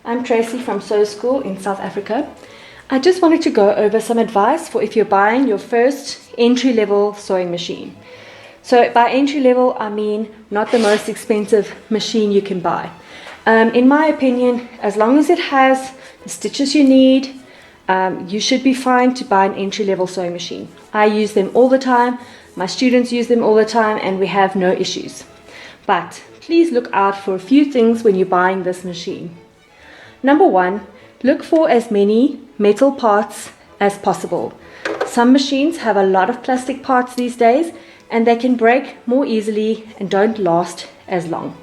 I'm Tracy from Sew School in South Africa. I just wanted to go over some advice for if you're buying your first entry-level sewing machine. So by entry-level, I mean not the most expensive machine you can buy. In my opinion, as long as it has the stitches you need, you should be fine to buy an entry-level sewing machine. I use them all the time, my students use them all the time, and we have no issues. But please look out for a few things when you're buying this machine. Number one, look for as many metal parts as possible. Some machines have a lot of plastic parts these days, and they can break more easily and don't last as long.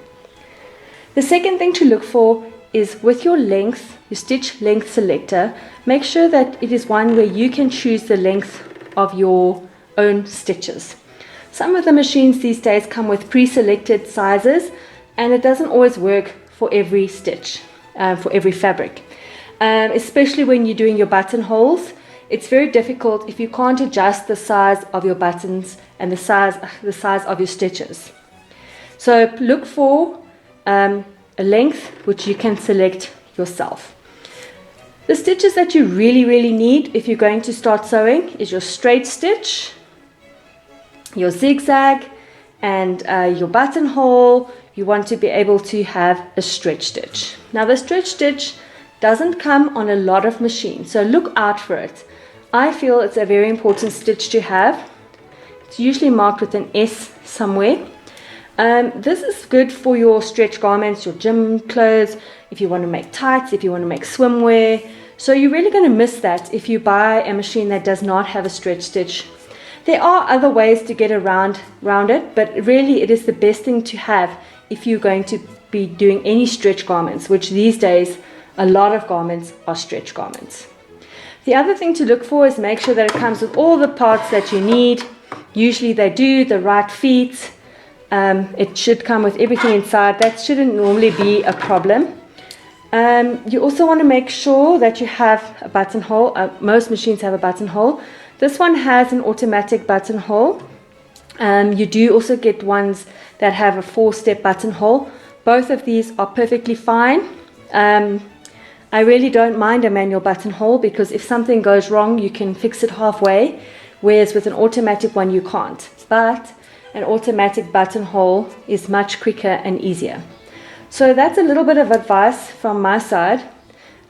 The second thing to look for is with your length, your stitch length selector, make sure that it is one where you can choose the length of your own stitches. Some of the machines these days come with pre-selected sizes, and it doesn't always work for every stitch, for every fabric. Especially when you're doing your buttonholes, it's very difficult if you can't adjust the size of your buttons and the size of your stitches. So look for a length which you can select yourself. The stitches that you really need if you're going to start sewing is your straight stitch, your zigzag, and your buttonhole. You want to be able to have a stretch stitch. Now the stretch stitch doesn't come on a lot of machines, so look out for it. I feel it's a very important stitch to have. It's usually marked with an S somewhere. This is good for your stretch garments, your gym clothes, if you want to make tights, if you want to make swimwear. So you're really going to miss that if you buy a machine that does not have a stretch stitch. There are other ways to get around it, but really it is the best thing to have if you're going to be doing any stretch garments, which these days a lot of garments are stretch garments. The other thing to look for is make sure that it comes with all the parts that you need. Usually they do, the right feet. It should come with everything inside. That shouldn't normally be a problem. You also want to make sure that you have a buttonhole. Most machines have a buttonhole. This one has an automatic buttonhole. You do also get ones that have a 4-step buttonhole. Both of these are perfectly fine. I really don't mind a manual buttonhole because if something goes wrong, you can fix it halfway, whereas with an automatic one, you can't. But an automatic buttonhole is much quicker and easier. So that's a little bit of advice from my side.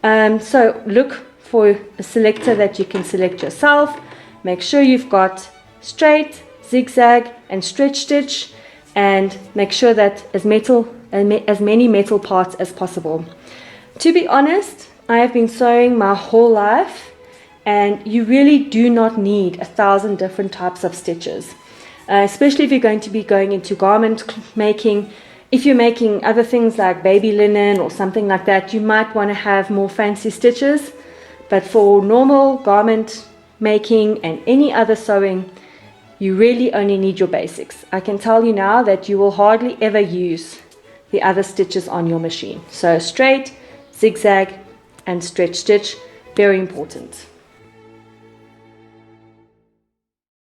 So look for a selector that you can select yourself. Make sure you've got straight, zigzag, and stretch stitch, and make sure that as many metal parts as possible. To be honest, I have been sewing my whole life, and you really do not need 1,000 different types of stitches, especially if you're going to be going into garment making. If you're making other things like baby linen or something like that, you might want to have more fancy stitches, but for normal garment making and any other sewing, you really only need your basics. I can tell you now that you will hardly ever use the other stitches on your machine. So straight, zigzag, and stretch stitch, very important.